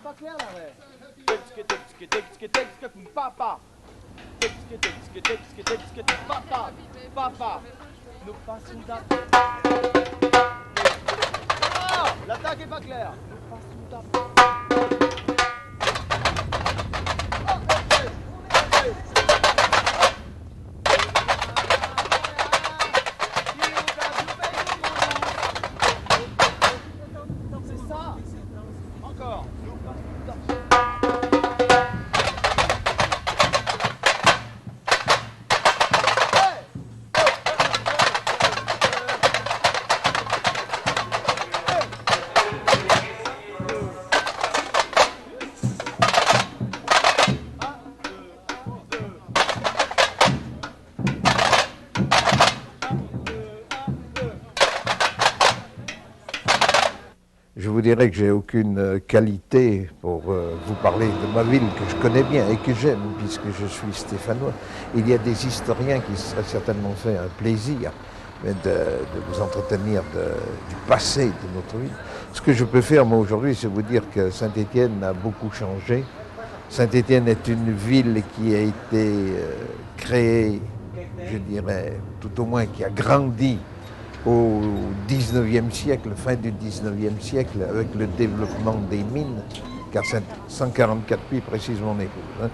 pas clair l'arrêt. Papa. Papa. Papa. Nous passons d'abord. Ah, l'attaque est pas claire. Nous passons d'abord. C'est ça. Encore. Je vous dirais que j'ai aucune qualité pour vous parler de ma ville que je connais bien et que j'aime puisque je suis stéphanois. Il y a des historiens qui seraient certainement fait un plaisir de vous entretenir du passé de notre ville. Ce que je peux faire moi aujourd'hui, c'est vous dire que Saint-Étienne a beaucoup changé. Saint-Étienne est une ville qui a été créée, je dirais, tout au moins qui a grandi au 19e siècle, fin du 19e siècle, avec le développement des mines, car c'est 144 puits précisément en épouse.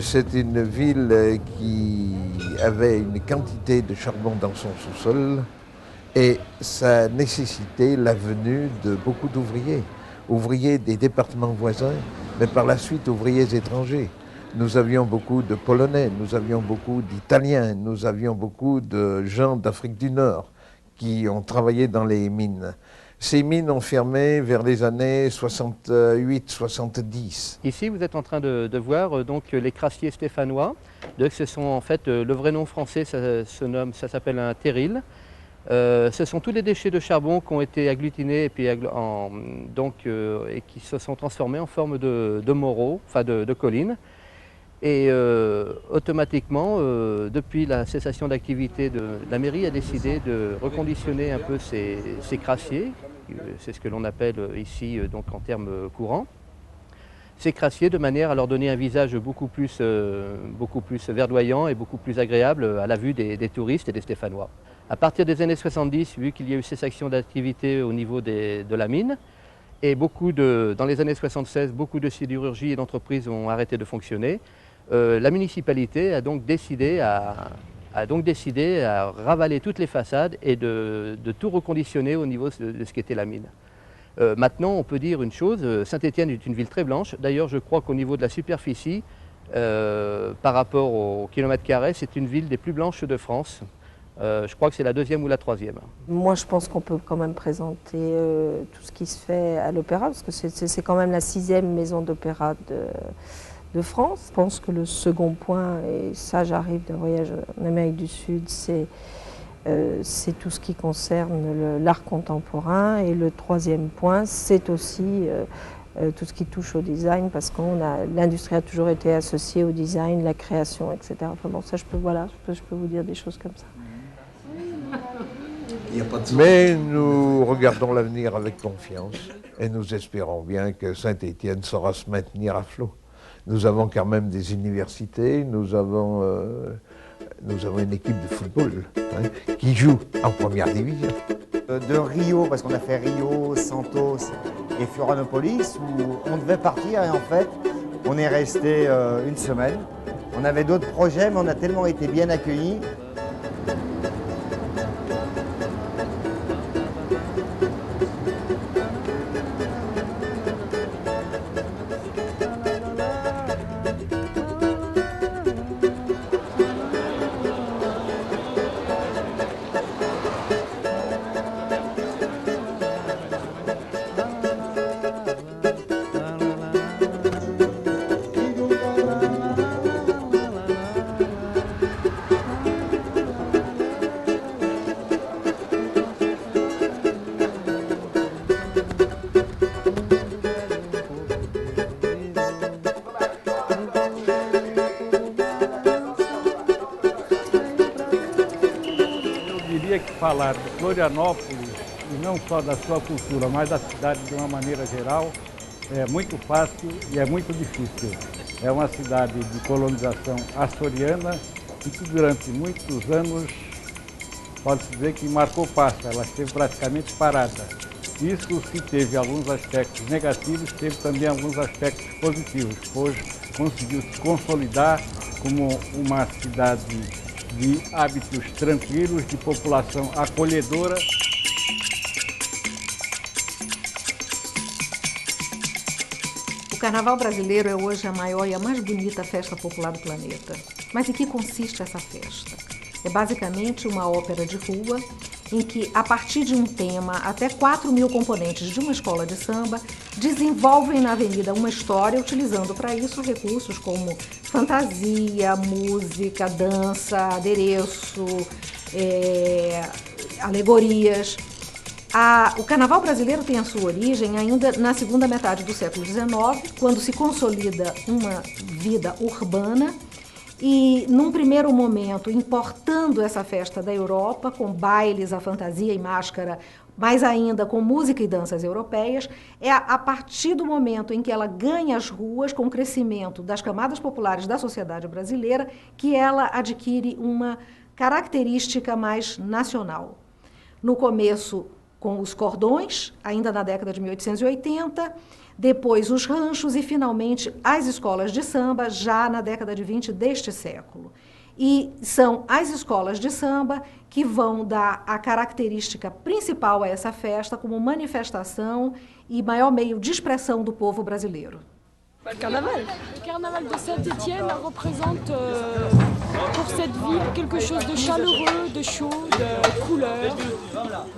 C'est une ville qui avait une quantité de charbon dans son sous-sol et ça nécessitait la venue de beaucoup d'ouvriers, ouvriers des départements voisins, mais par la suite ouvriers étrangers. Nous avions beaucoup de Polonais, nous avions beaucoup d'Italiens, nous avions beaucoup de gens d'Afrique du Nord qui ont travaillé dans les mines. Ces mines ont fermé vers les années 68-70. Ici, vous êtes en train de voir donc les crassiers stéphanois. Donc, ce sont en fait, le vrai nom français, ça s'appelle un terril. Ce sont tous les déchets de charbon qui ont été agglutinés et, puis, et qui se sont transformés en forme de moraux, enfin de collines. Et automatiquement, depuis la cessation d'activité, la mairie a décidé de reconditionner un peu ces crassiers, c'est ce que l'on appelle ici donc en termes courants, ces crassiers de manière à leur donner un visage beaucoup plus verdoyant et beaucoup plus agréable à la vue des touristes et des Stéphanois. À partir des années 70, vu qu'il y a eu cessation d'activité au niveau de la mine, et dans les années 76, beaucoup de sidérurgies et d'entreprises ont arrêté de fonctionner, la municipalité a donc décidé à ravaler toutes les façades et de tout reconditionner au niveau de ce qu'était la mine. Maintenant, on peut dire une chose, Saint-Étienne est une ville très blanche. D'ailleurs, je crois qu'au niveau de la superficie, par rapport au kilomètre carré, c'est une ville des plus blanches de France. Je crois que c'est la deuxième ou la troisième. Moi, je pense qu'on peut quand même présenter tout ce qui se fait à l'opéra, parce que c'est quand même la 6e maison d'opéra de France. Je pense que le second point, et ça j'arrive d'un voyage en Amérique du Sud, c'est tout ce qui concerne l'art contemporain. Et le 3e point, c'est aussi tout ce qui touche au design, parce que l'industrie a toujours été associée au design, la création, etc. Enfin bon, ça je peux vous dire des choses comme ça. Mais nous regardons l'avenir avec confiance et nous espérons bien que Saint-Étienne saura se maintenir à flot. Nous avons quand même des universités, nous avons une équipe de football qui joue en première division. De Rio, parce qu'on a fait Rio, Santos et Florianopolis, où on devait partir et en fait, on est resté une semaine. On avait d'autres projets, mais on a tellement été bien accueillis. Falar de Florianópolis, e não só da sua cultura, mas da cidade de uma maneira geral, É muito fácil e é muito difícil. É uma cidade de colonização açoriana e que durante muitos anos pode-se dizer que marcou passo, ela esteve praticamente parada. Isso, se teve alguns aspectos negativos, teve também alguns aspectos positivos, pois conseguiu se consolidar como uma cidade de hábitos tranquilos, de população acolhedora. O Carnaval brasileiro é hoje a maior e a mais bonita festa popular do planeta. Mas em que consiste essa festa? É basicamente uma ópera de rua em que, a partir de um tema, até 4.000 componentes de uma escola de samba desenvolvem na avenida uma história, utilizando para isso recursos como fantasia, música, dança, adereço, alegorias. O Carnaval brasileiro tem a sua origem ainda na segunda metade do século XIX, quando se consolida uma vida urbana e, num primeiro momento, importando essa festa da Europa, com bailes, a fantasia e máscara, mas ainda com música e danças europeias, é a partir do momento em que ela ganha as ruas, com o crescimento das camadas populares da sociedade brasileira, que ela adquire uma característica mais nacional. No começo, com os cordões, ainda na década de 1880, depois os ranchos e, finalmente, as escolas de samba, já na década de 20 deste século. E são as escolas de samba que vão dar a característica principal a essa festa como manifestação e maior meio de expressão do povo brasileiro. Le carnaval de Saint-Étienne représente pour cette ville quelque chose de chaleureux, de chaud, de couleur,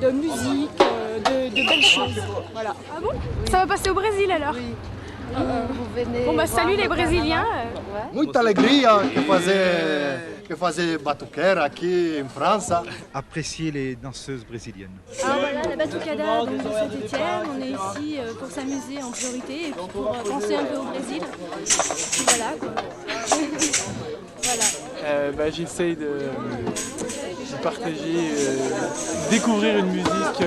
de musique, de belles choses. Voilà. Ah bon? Ça va passer au Brésil alors? Oui. Vous venez Bon bah salut les Brésiliens. Muita alegria que fazer batuqueira aqui em França. Apprécier les danseuses brésiliennes. Alors voilà, la Batucada donc, de Saint-Étienne, on est ici pour s'amuser en priorité et puis pour penser un peu au Brésil. Et voilà quoi. Voilà. J'essaye de partager, découvrir une musique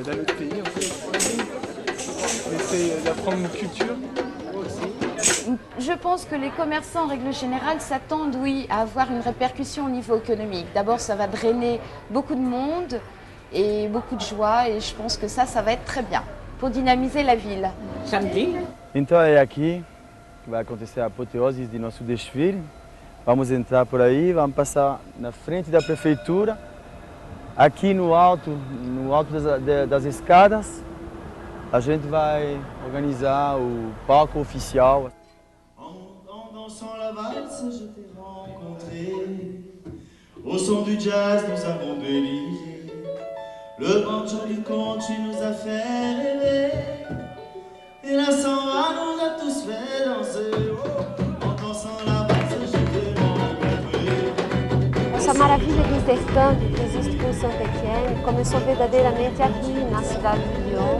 d'un autre pays en fait. J'essaie d'apprendre une culture. Je pense que les commerçants, en règle générale, s'attendent, oui, à avoir une répercussion au niveau économique. D'abord, ça va drainer beaucoup de monde et beaucoup de joie, et je pense que ça va être très bien pour dynamiser la ville. Então é aqui que vai acontecer a apoteose de nosso desfile. Vamos entrar por aí, vamos passar na frente da prefeitura, aqui no alto das escadas. A gente vai organizar o palco oficial. En dansant la valse, je t'ai rencontré. Au son du jazz, nous avons déliré. Le banjo du country nous a fait rêver. Et la samba nous a tous fait danser. En dansant la valse, je t'ai rencontré. Essa maravilha do intercâmbio que existe com Saint-Étienne começou verdadeiramente aqui, na cidade de Lyon,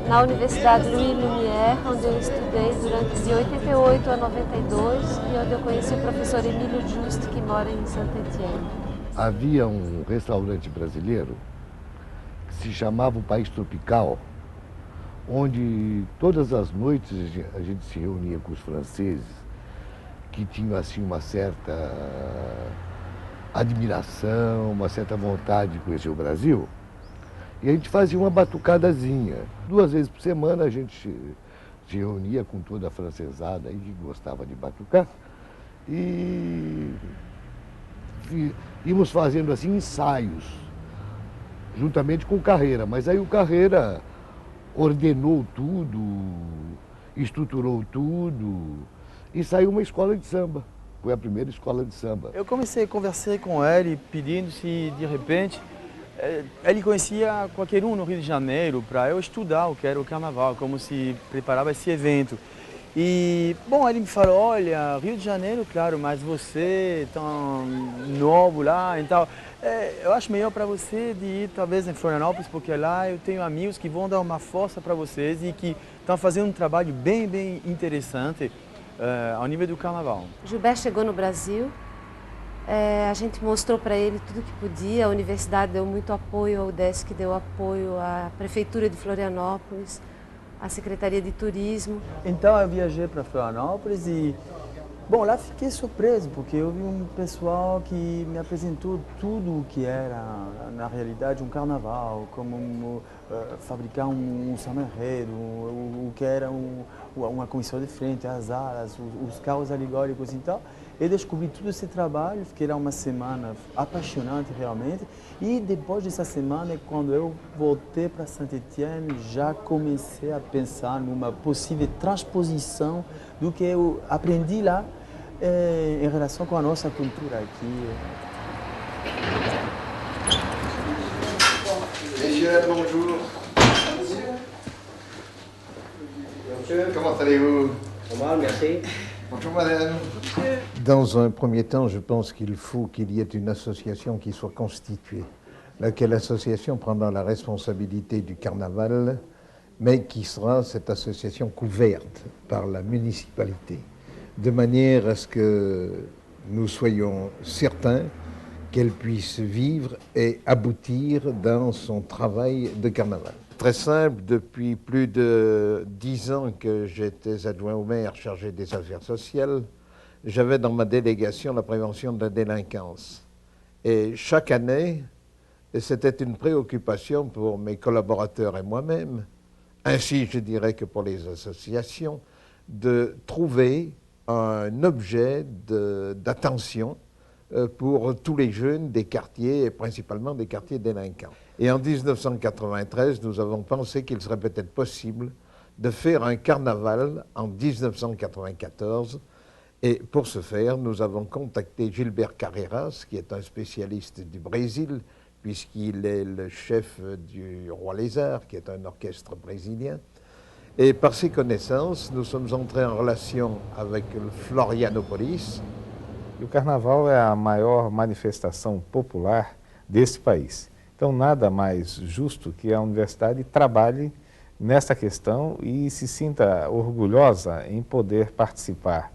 na Universidade Louis Lumière, onde eu estudei de 88 a 92 e onde eu conheci o professor Emílio Juste, que mora em Saint-Étienne. Havia um restaurante brasileiro que se chamava o País Tropical, onde todas as noites a gente se reunia com os franceses, que tinham assim uma certa admiração, uma certa vontade de conhecer o Brasil. E a gente fazia uma batucadazinha. 2 vezes por semana a gente se reunia com toda a francesada aí que gostava de batucar e íamos fazendo assim ensaios, juntamente com o Carreira. Mas aí o Carreira ordenou tudo, estruturou tudo e saiu uma escola de samba. Foi a primeira escola de samba. Eu comecei a conversar com ele, pedindo se de repente ele conhecia qualquer um no Rio de Janeiro para eu estudar o que era o carnaval, como se preparava esse evento. E, bom, ele me falou, olha, Rio de Janeiro, claro, mas você tão novo lá, então eu acho melhor para você de ir talvez em Florianópolis, porque lá eu tenho amigos que vão dar uma força para vocês e que estão fazendo um trabalho bem interessante ao nível do carnaval. Gilberto chegou no Brasil A gente mostrou para ele tudo que podia, a universidade deu muito apoio, a UDESC deu apoio, a Prefeitura de Florianópolis, a Secretaria de Turismo. Então eu viajei para Florianópolis e, bom, lá fiquei surpreso, porque eu vi um pessoal que me apresentou tudo o que era, na realidade, um carnaval, como fabricar um samba-enredo, o que era uma comissão de frente, as alas, os carros alegóricos e tal. Eu descobri todo esse trabalho, fiquei lá uma semana apaixonante realmente. E depois dessa semana, quando eu voltei para Saint-Étienne, já comecei a pensar numa possível transposição do que eu aprendi lá em relação com a nossa cultura aqui. Messieurs, bonjour. Bonjour, comment allez-vous? Mal, merci. Bonjour madame. Dans un premier temps, je pense qu'il faut qu'il y ait une association qui soit constituée, laquelle association prendra la responsabilité du carnaval, mais qui sera cette association couverte par la municipalité, de manière à ce que nous soyons certains qu'elle puisse vivre et aboutir dans son travail de carnaval. Très simple, depuis plus de 10 ans que j'étais adjoint au maire chargé des affaires sociales, j'avais dans ma délégation la prévention de la délinquance. Et chaque année, c'était une préoccupation pour mes collaborateurs et moi-même, ainsi je dirais que pour les associations, de trouver un objet d'attention pour tous les jeunes des quartiers, et principalement des quartiers délinquants. Et en 1993, nous avons pensé qu'il serait peut-être possible de faire un carnaval en 1994. Et pour ce faire, nous avons contacté Gilbert Carreras, qui est un spécialiste du Brésil, puisqu'il est le chef du Roi Lézard, qui est un orchestre brésilien. Et par ses connaissances, nous sommes entrés en relation avec Florianópolis. E o carnaval é a maior manifestação popular desse país. Então, nada mais justo que a universidade trabalhe nessa questão e se sinta orgulhosa em poder participar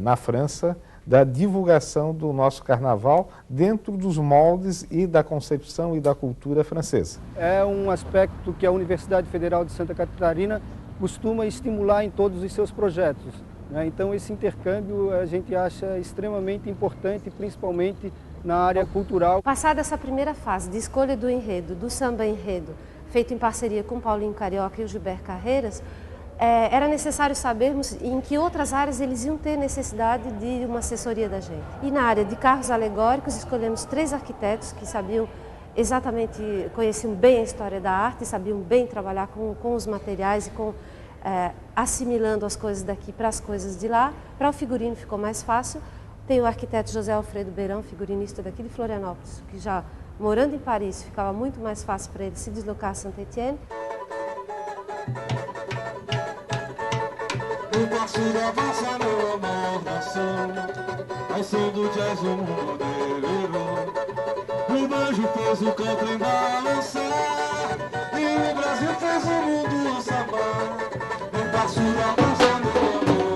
na França da divulgação do nosso carnaval dentro dos moldes e da concepção e da cultura francesa. É um aspecto que a Universidade Federal de Santa Catarina costuma estimular em todos os seus projetos. Então esse intercâmbio a gente acha extremamente importante, principalmente na área cultural. Passada essa primeira fase de escolha do enredo, do samba enredo, feito em parceria com Paulinho Carioca e o Gilberto Carreras, era necessário sabermos em que outras áreas eles iam ter necessidade de uma assessoria da gente. E na área de carros alegóricos escolhemos 3 arquitetos que sabiam exatamente, conheciam bem a história da arte, sabiam bem trabalhar com os materiais e assimilando as coisas daqui para as coisas de lá. Para o figurino ficou mais fácil. Tem o arquiteto José Alfredo Beirão, figurinista daqui de Florianópolis, que já morando em Paris ficava muito mais fácil para ele se deslocar a Saint-Étienne. O passo da valsa, meu amor, dançou ao som do jazz, o mundo delirou. O banjo fez o canto em balançar e o Brasil fez o mundo sambar. O passo da valsa, meu amor,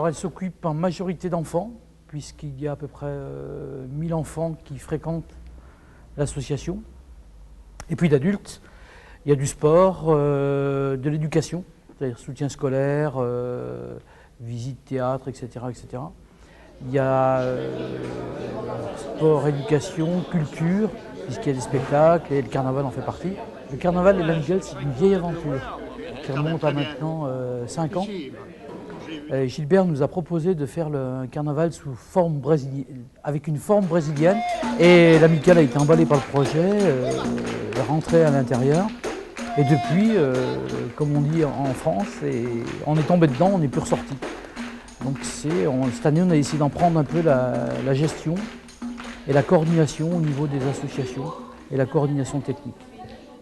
Alors elle s'occupe en majorité d'enfants, puisqu'il y a à peu près 1000 enfants qui fréquentent l'association. Et puis d'adultes, il y a du sport, de l'éducation, c'est-à-dire soutien scolaire, visite théâtre, etc., etc. Il y a sport, éducation, culture, puisqu'il y a des spectacles et le carnaval en fait partie. Le carnaval et l'Angel, c'est une vieille aventure qui remonte à maintenant 5 ans. Gilbert nous a proposé de faire le carnaval sous forme avec une forme brésilienne. Et l'amicale a été emballée par le projet, rentrée à l'intérieur. Et depuis, comme on dit en France, on est tombé dedans, on n'est plus ressorti. Donc cette année, on a essayé d'en prendre un peu la gestion et la coordination au niveau des associations et la coordination technique.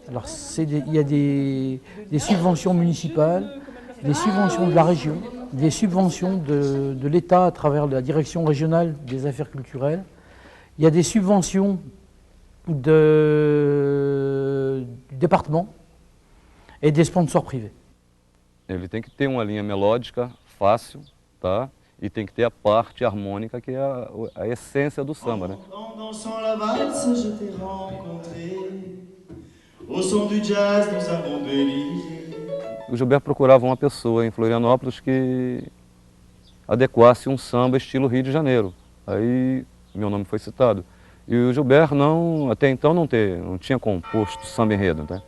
Alors il y a des subventions municipales, des subventions de la région, des subventions de l'État à travers la direction régionale des affaires culturelles. Il y a des subventions du département et des sponsors privés. Ele tem que ter uma linha melódica fácil, tá? E tem que ter a parte harmônica que é a essência do samba, né? En dansant la valse, je t'ai rencontré. Au som du jazz, nous avons déliré. O Gilberto procurava uma pessoa em Florianópolis que adequasse um samba estilo Rio de Janeiro. Aí meu nome foi citado. E o Gilberto até então não tinha composto samba enredo, tá?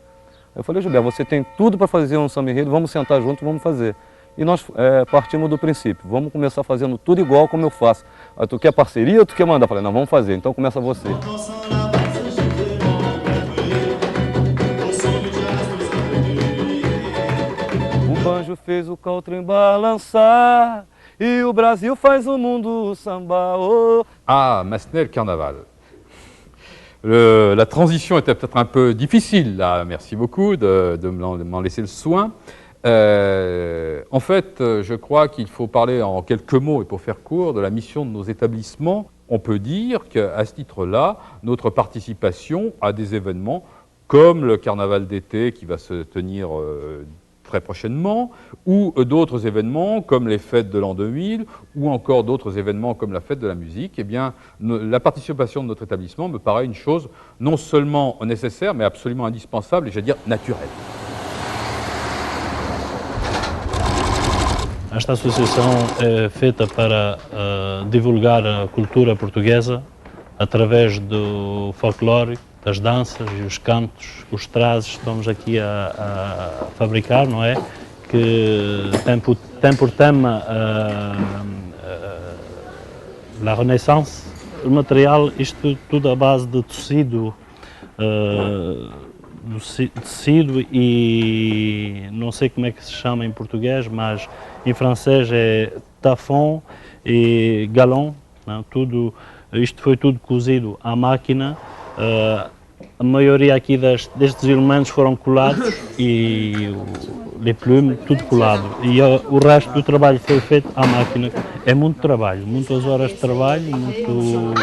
Eu falei, Gilberto, você tem tudo para fazer um samba enredo, vamos sentar juntos, vamos fazer. E nós partimos do princípio, vamos começar fazendo tudo igual como eu faço. Aí, tu quer parceria ou tu quer mandar? Eu falei, não, vamos fazer, então começa você. O banjo fez o caltrim balançar e o Brasil faz o mundo samba. Oh. Ah, Massenet, le carnaval. La transition était peut-être un peu difficile, là. Merci beaucoup de m'en laisser le soin. En fait, je crois qu'il faut parler en quelques mots, et pour faire court, de la mission de nos établissements. On peut dire qu'à ce titre-là, notre participation à des événements comme le carnaval d'été qui va se tenir très prochainement, ou d'autres événements comme les fêtes de l'an 2000, ou encore d'autres événements comme la fête de la musique, eh bien, la participation de notre établissement me paraît une chose non seulement nécessaire, mais absolument indispensable, et j'allais dire naturelle. Esta associação é feita para divulgar a cultura portuguesa através do folclore, das danças e os cantos, os trazes que estamos aqui a fabricar, não é? Que tem por tema a Renaissance. O material, isto tudo à base de tecido, tecido e não sei como é que se chama em português, mas em francês é taffon e galon, não? Isto foi tudo cozido à máquina. A maioria aqui destes elementos foram colados e les plumes, tudo colado. E o resto do trabalho foi feito à máquina. É muito trabalho, muitas horas de trabalho, muito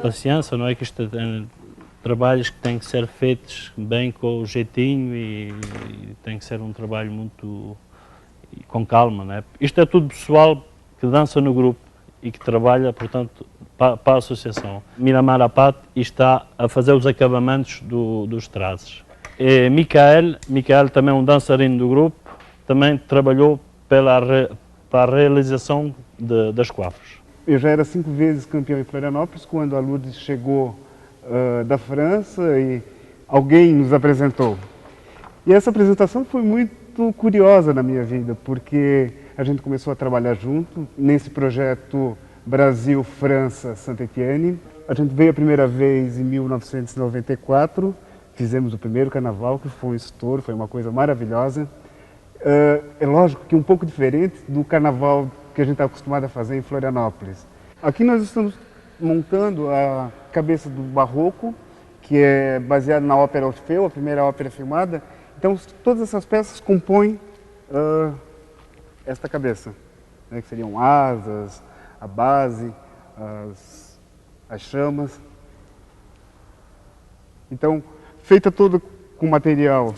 paciência, não é? Que isto é trabalhos que têm que ser feitos bem com o jeitinho e tem que ser um trabalho muito com calma, não é? Isto é tudo pessoal que dança no grupo e que trabalha, portanto, para a associação. Miramar Apat está a fazer os acabamentos dos trazes. E Michael também é um dançarino do grupo, também trabalhou para a realização das coifas. Eu já era 5 vezes campeão em Florianópolis quando a Lourdes chegou da França e alguém nos apresentou. E essa apresentação foi muito curiosa na minha vida, porque a gente começou a trabalhar junto nesse projeto Brasil-França Saint-Étienne. A gente veio a primeira vez em 1994, fizemos o primeiro carnaval, que foi um estouro, foi uma coisa maravilhosa. É lógico que um pouco diferente do carnaval que a gente está acostumado a fazer em Florianópolis. Aqui nós estamos montando a cabeça do Barroco, que é baseada na ópera Orfeu, a primeira ópera filmada. Então todas essas peças compõem esta cabeça, né, que seriam asas, a base, as chamas. Então, feita toda com material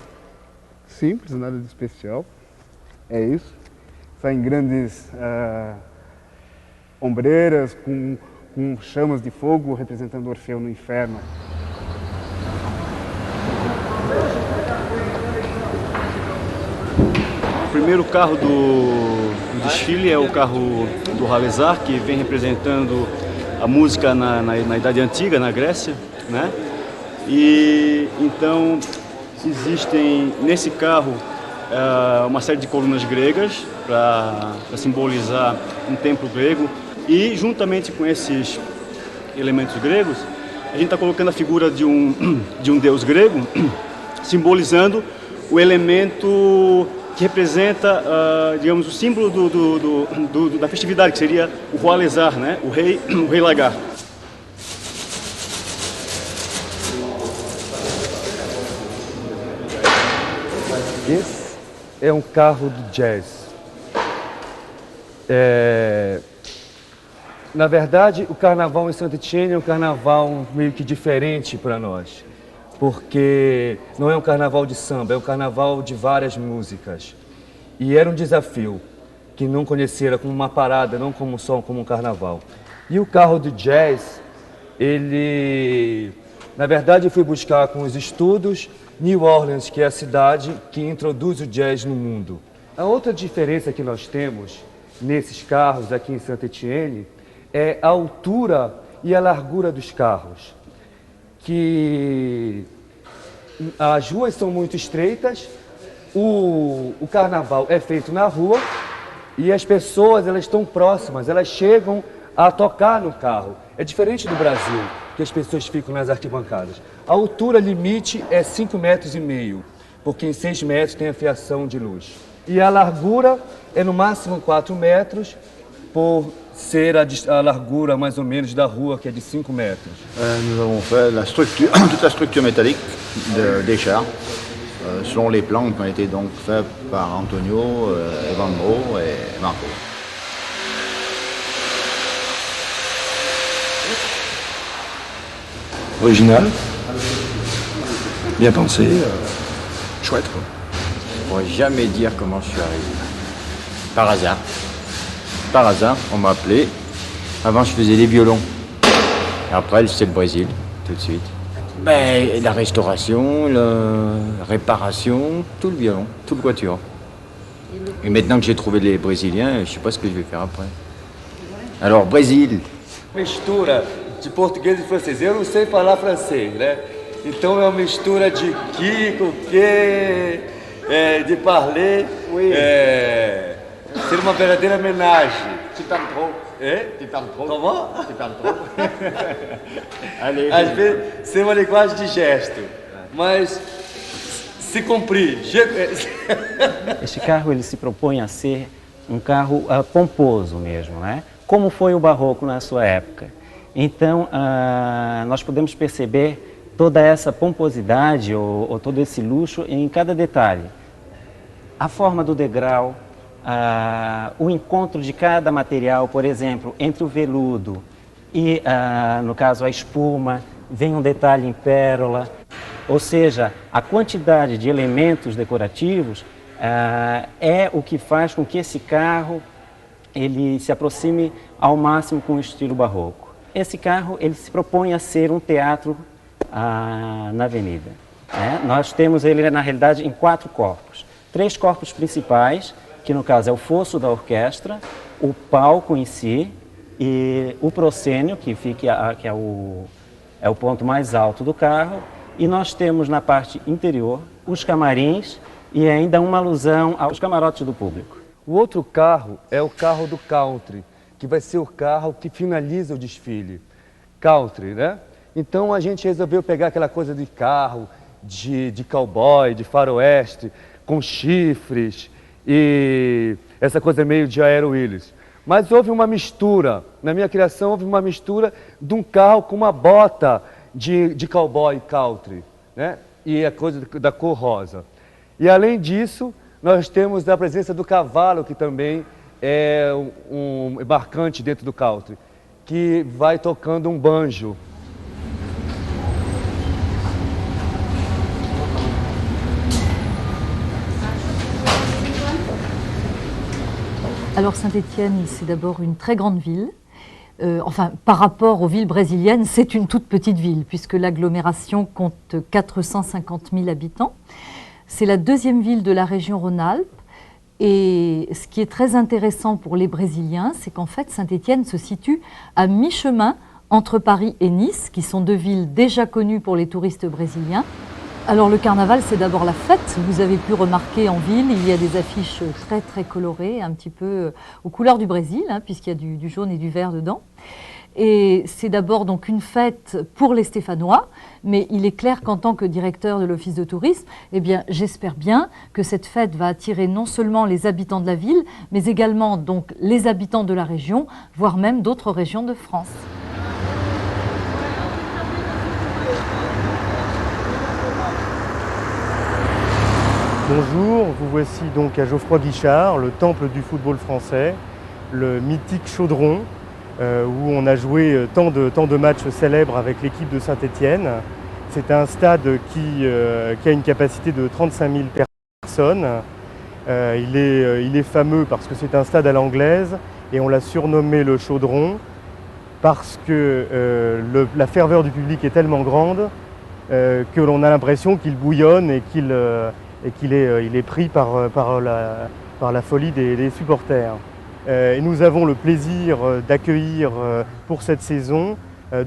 simples, nada de especial, é isso. saem grandes ombreiras com chamas de fogo representando Orfeu no inferno. O primeiro carro do desfile é o carro do Ralezar, que vem representando a música na Idade Antiga, na Grécia, né? E então existem nesse carro uma série de colunas gregas para simbolizar um templo grego, e juntamente com esses elementos gregos a gente está colocando a figura de um deus grego, simbolizando o elemento que representa, digamos, o símbolo da festividade, que seria o Ralezar, né? o rei lagarto. Esse é um carro do jazz. Na verdade, o carnaval em Saint-Étienne é um carnaval meio que diferente para nós, porque não é um carnaval de samba, é um carnaval de várias músicas. E era um desafio, que não conhecera como uma parada, não como só como um carnaval. E o carro do jazz, na verdade, eu fui buscar com os estudos New Orleans, que é a cidade que introduz o jazz no mundo. A outra diferença que nós temos nesses carros aqui em Saint-Étienne é a altura e a largura dos carros, que as ruas são muito estreitas, o carnaval é feito na rua e as pessoas elas estão próximas, elas chegam a tocar no carro. É diferente do Brasil, que as pessoas ficam nas arquibancadas. A altura limite é 5,5 metros, porque em 6 metros tem a fiação de luz. E a largura é no máximo 4 metros, por ser a largura mais ou menos da rua, que é de 5 metros. Nous avons fait toute la structure métallique des chars, selon les plans qui ont été donc faits par Antonio, Evandro et Marco. Original, bien pensé, chouette quoi. Je ne pourrais jamais dire comment je suis arrivé. Par hasard. Par hasard, on m'a appelé. Avant, je faisais des violons. Et après, c'est le Brésil, tout de suite. Ben, la restauration, la réparation, tout le violon, tout le quatuor. Et maintenant que j'ai trouvé les Brésiliens, je ne sais pas ce que je vais faire après. Alors, Brésil. Mistura de português e francês. Eu não sei falar francês, né? Então é uma mistura de qui, com que, de parler. Oui. Ser uma verdadeira homenagem. Tu parles trop. Tu parles trop. Comment? Tu parles trop. Allez. Às vezes, ser uma linguagem de gesto, mas se cumprir. Este carro ele se propõe a ser um carro pomposo mesmo, né? Como foi o barroco na sua época. Então, nós podemos perceber toda essa pomposidade ou todo esse luxo em cada detalhe. A forma do degrau, o encontro de cada material, por exemplo, entre o veludo e, no caso, a espuma, vem um detalhe em pérola. Ou seja, a quantidade de elementos decorativos é o que faz com que esse carro ele se aproxime ao máximo com o estilo barroco. Esse carro ele se propõe a ser um teatro na avenida. Nós temos ele, na realidade, em 4 corpos. 3 corpos principais, que no caso é o fosso da orquestra, o palco em si e o proscênio, que é o ponto mais alto do carro. E nós temos na parte interior os camarins e ainda uma alusão aos camarotes do público. O outro carro é o carro do country, que vai ser o carro que finaliza o desfile. Country, né? Então a gente resolveu pegar aquela coisa de carro, de cowboy, de faroeste, com chifres e essa coisa meio de Aero Willis. Mas houve uma mistura, na minha criação houve uma mistura de um carro com uma bota de cowboy country, né? E a coisa da cor rosa. E além disso, nós temos a presença do cavalo, que também é um embarcante dentro do country, que vai tocando um banjo. Alors Saint-Étienne, c'est d'abord une très grande ville. Enfin, par rapport aux villes brésiliennes, c'est une toute petite ville, puisque l'agglomération compte 450 000 habitants. C'est la deuxième ville de la région Rhône-Alpes. Et ce qui est très intéressant pour les Brésiliens, c'est qu'en fait, Saint-Étienne se situe à mi-chemin entre Paris et Nice, qui sont deux villes déjà connues pour les touristes brésiliens. Alors le carnaval, c'est d'abord la fête. Vous avez pu remarquer en ville, il y a des affiches très très colorées, un petit peu aux couleurs du Brésil, hein, puisqu'il y a du jaune et du vert dedans. Et c'est d'abord donc une fête pour les Stéphanois, mais il est clair qu'en tant que directeur de l'Office de tourisme, eh bien, j'espère bien que cette fête va attirer non seulement les habitants de la ville, mais également donc les habitants de la région, voire même d'autres régions de France. Bonjour, vous voici donc à Geoffroy-Guichard, le temple du football français, le mythique Chaudron, où on a joué tant de matchs célèbres avec l'équipe de Saint-Étienne. C'est un stade qui a une capacité de 35 000 personnes. Il est fameux parce que c'est un stade à l'anglaise et on l'a surnommé le Chaudron parce que la ferveur du public est tellement grande que l'on a l'impression qu'il bouillonne et qu'il est pris par la folie des supporters. Et nous avons le plaisir d'accueillir pour cette saison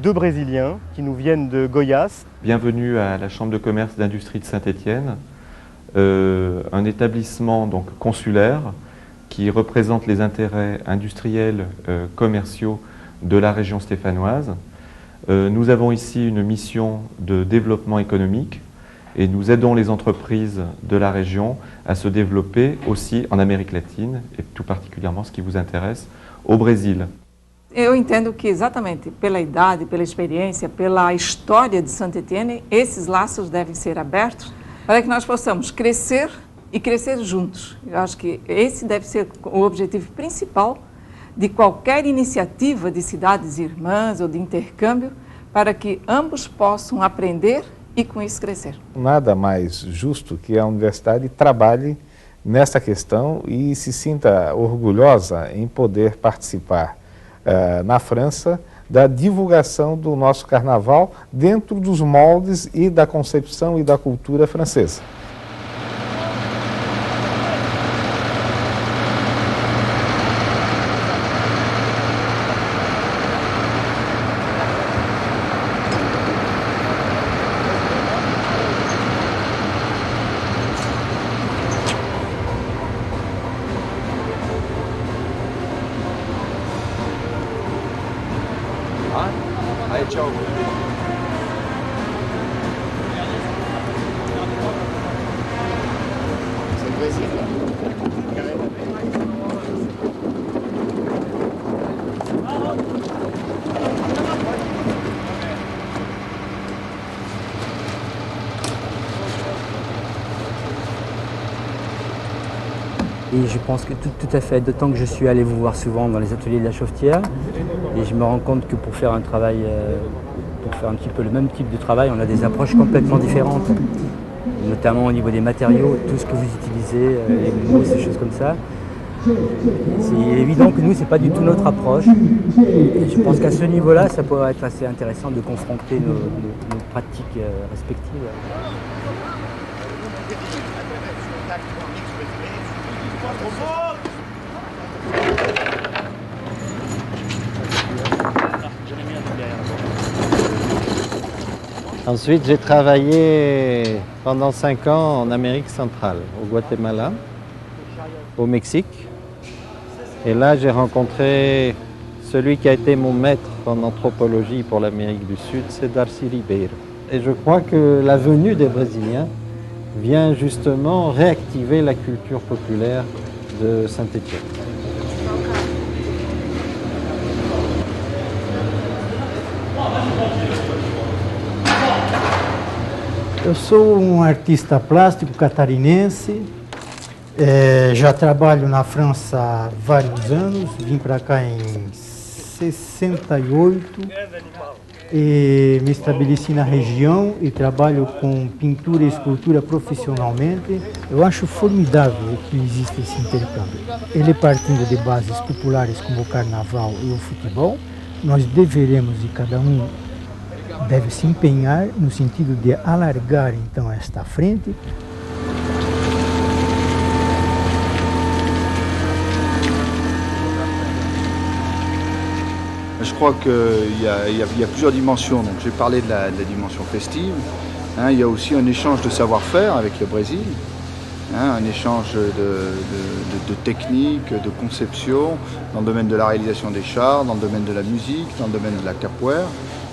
deux Brésiliens qui nous viennent de Goiás. Bienvenue à la Chambre de commerce d'industrie de Saint-Étienne, un établissement donc consulaire qui représente les intérêts industriels, commerciaux de la région stéphanoise. Nous avons ici une mission de développement économique et nous aidons les entreprises de la région à se développer aussi en Amérique latine et tout particulièrement, ce qui vous intéresse, au Brésil. Eu entendo que exatamente pela idade, pela experiência, pela história de Saint-Étienne, esses laços devem ser abertos para que nós possamos crescer e crescer juntos. Eu acho que esse deve ser o objetivo principal de qualquer iniciativa de cidades irmãs ou de intercâmbio, para que ambos possam aprender e com isso crescer. Nada mais justo que a universidade trabalhe nessa questão e se sinta orgulhosa em poder participar na França da divulgação do nosso carnaval dentro dos moldes e da concepção e da cultura francesa. Et je pense que tout à fait, d'autant que je suis allé vous voir souvent dans les ateliers de la Chaufetière, et je me rends compte que pour faire un travail, pour faire un petit peu le même type de travail, on a des approches complètement différentes, notamment au niveau des matériaux, tout ce que vous utilisez, les mousses, ces choses comme ça. C'est évident que nous, ce n'est pas du tout notre approche, et je pense qu'à ce niveau-là, ça pourrait être assez intéressant de confronter nos pratiques respectives. Ensuite, j'ai travaillé pendant 5 ans en Amérique centrale, au Guatemala, au Mexique. Et là, j'ai rencontré celui qui a été mon maître en anthropologie pour l'Amérique du Sud, c'est Darcy Ribeiro. Et je crois que la venue des Brésiliens vient justement réactiver la culture populaire de Saint-Étienne. Eu sou artista plástico catarinense, já trabalho na França há vários anos, vim para cá em 68 e me estabeleci na região e trabalho com pintura e escultura profissionalmente. Eu acho formidável que existe esse intercâmbio. Ele partindo de bases populares como o carnaval e o futebol, nós deveremos e cada um deve se empenhar no sentido de alargar então esta frente. Je crois qu'il y a plusieurs dimensions. Donc j'ai parlé de la dimension festive. Il y a aussi un échange de savoir-faire avec le Brésil, un échange de techniques, de conception dans le domaine de la réalisation des chars, dans le domaine de la musique, dans le domaine de la capoeira.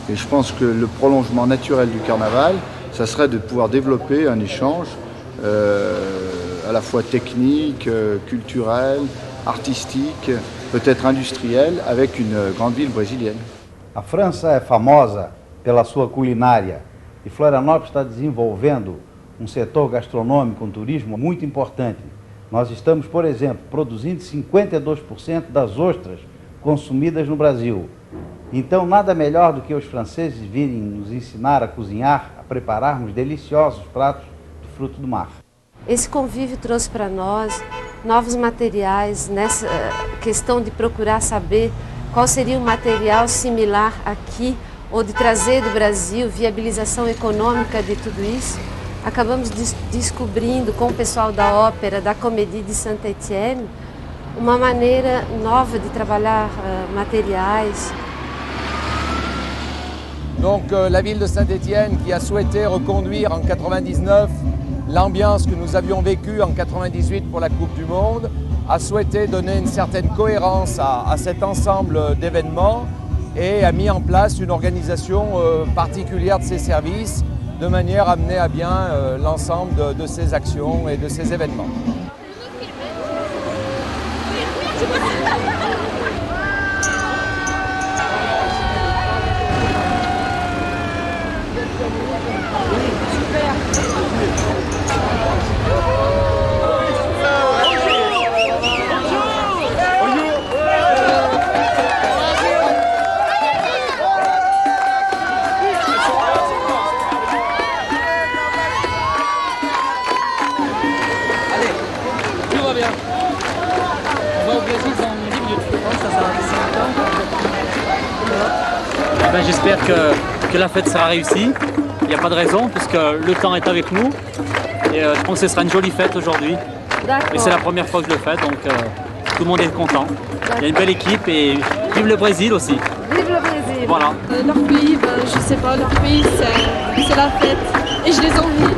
Et je pense que le prolongement naturel du carnaval, ça serait de pouvoir développer un échange à la fois technique, culturel, artistique, peut-être industriel, avec une grande ville brésilienne. A França é famosa pela sua culinária e Florianópolis está desenvolvendo um setor gastronômico, um turismo muito importante. Nós estamos, por exemplo, produzindo 52% das ostras consumidas no Brasil. Então, nada melhor do que os franceses virem nos ensinar a cozinhar, a prepararmos deliciosos pratos de fruto do mar. Esse convívio trouxe para nós novos materiais, nessa questão de procurar saber qual seria um material similar aqui, ou de trazer do Brasil, viabilização econômica de tudo isso. Acabamos descobrindo com o pessoal da ópera, da Comédie de Saint-Étienne, uma maneira nova de trabalhar materiais. Donc la ville de Saint-Étienne qui a souhaité reconduire en 99 l'ambiance que nous avions vécue en 98 pour la Coupe du Monde, a souhaité donner une certaine cohérence à cet ensemble d'événements et a mis en place une organisation particulière de ces services de manière à mener à bien l'ensemble de ces actions et de ces événements. J'espère que la fête sera réussie. Il n'y a pas de raison puisque le temps est avec nous. Et je pense que ce sera une jolie fête aujourd'hui. Et c'est la première fois que je le fais, donc tout le monde est content. Il y a une belle équipe et vive le Brésil aussi. Vive le Brésil. Voilà. Leur pays, je sais pas, leur pays c'est la fête et je les envie.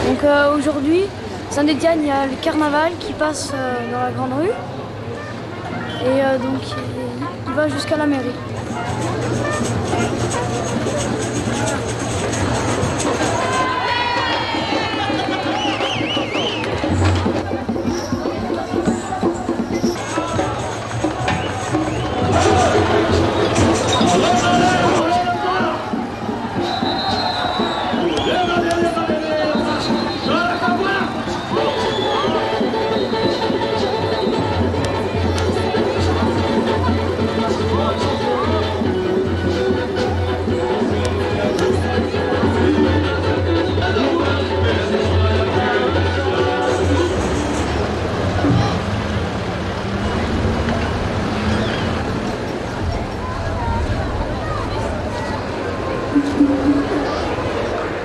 Donc aujourd'hui, Saint-Étienne, il y a le carnaval qui passe dans la grande rue et donc il va jusqu'à la mairie.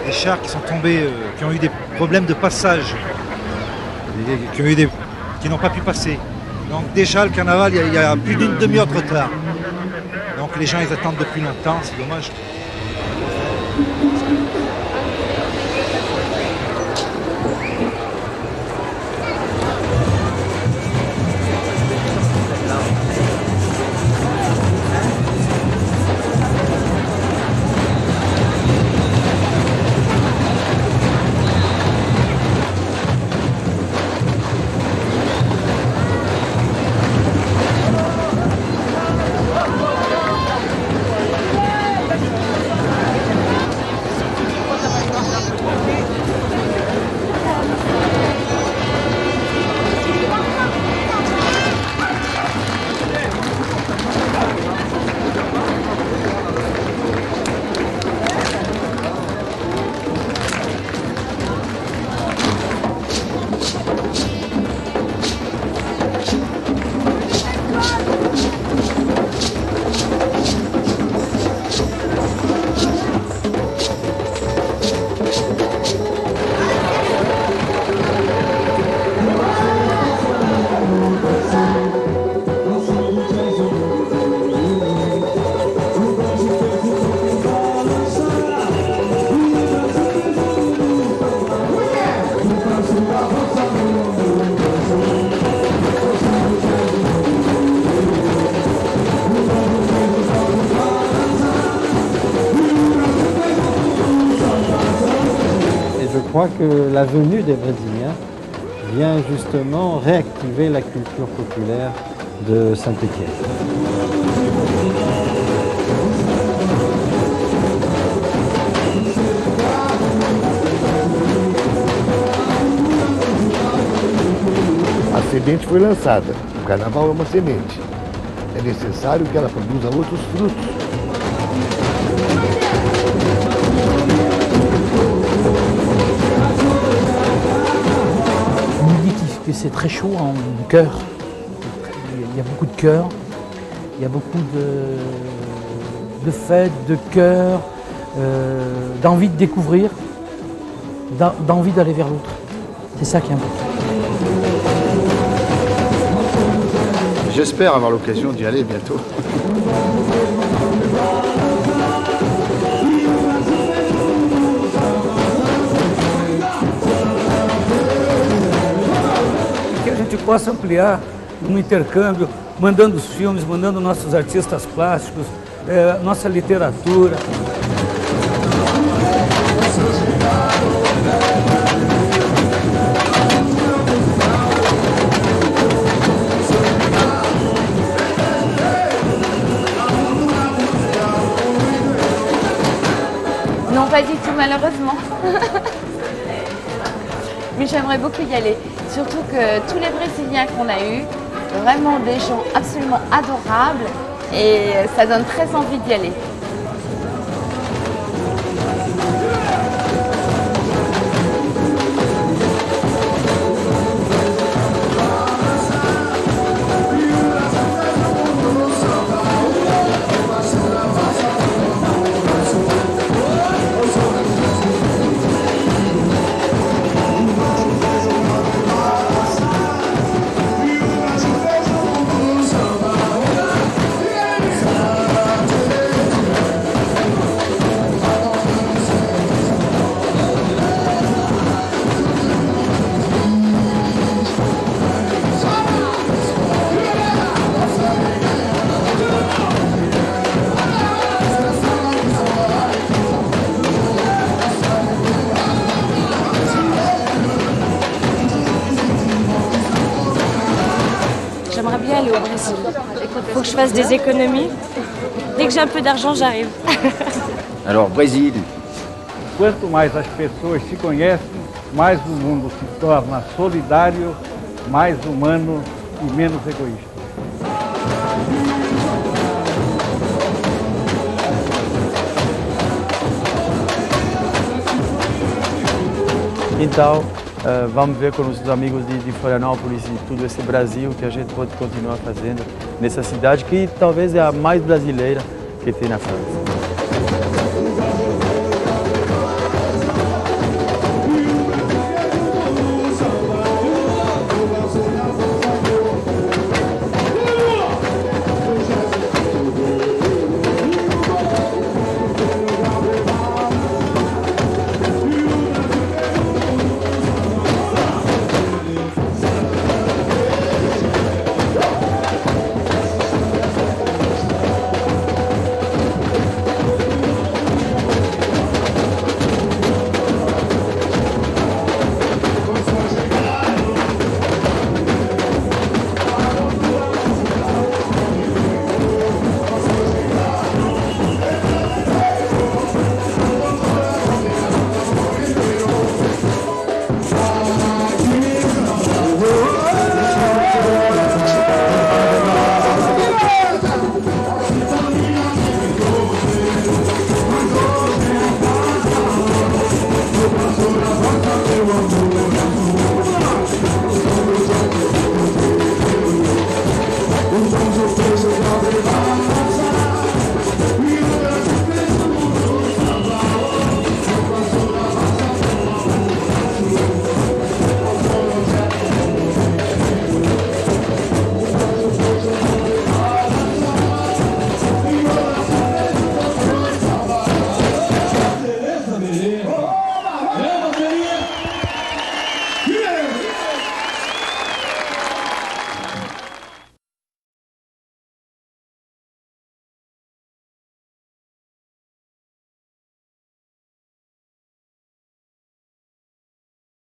Des chars qui sont tombés, qui ont eu des problèmes de passage, qui n'ont pas pu passer. Donc déjà le carnaval, il y a plus d'une demi-heure de retard. Donc les gens ils attendent depuis longtemps, c'est dommage. crois que la venue des Brésiliens vient justement réactiver la culture populaire de Saint-Étienne. A semente foi lançada. O carnaval é uma semente. É necessário que ela produza outros frutos. On me dit que c'est très chaud en cœur. Il y a beaucoup de cœur, il y a beaucoup de fêtes, de cœur, d'envie de découvrir, d'envie d'aller vers l'autre. C'est ça qui est important. J'espère avoir l'occasion d'y aller bientôt. Que a gente possa ampliar um intercâmbio, mandando os filmes, mandando nossos artistas plásticos, nossa literatura. Non, pas du tout, malheureusement. Mais j'aimerais beaucoup y aller. Surtout que tous les Brésiliens qu'on a eus, vraiment des gens absolument adorables et ça donne très envie d'y aller. J'aimerais bien aller au Brésil. Il faut que je fasse des économies. Dès que j'ai un peu d'argent, j'arrive. Alors, Brésil. Quanto mais as pessoas se conhecem, mais o mundo se torna solidário, mais humano e menos egoísta. Então, vamos ver com os amigos de Florianópolis e todo esse Brasil que a gente pode continuar fazendo nessa cidade que talvez é a mais brasileira que tem na França.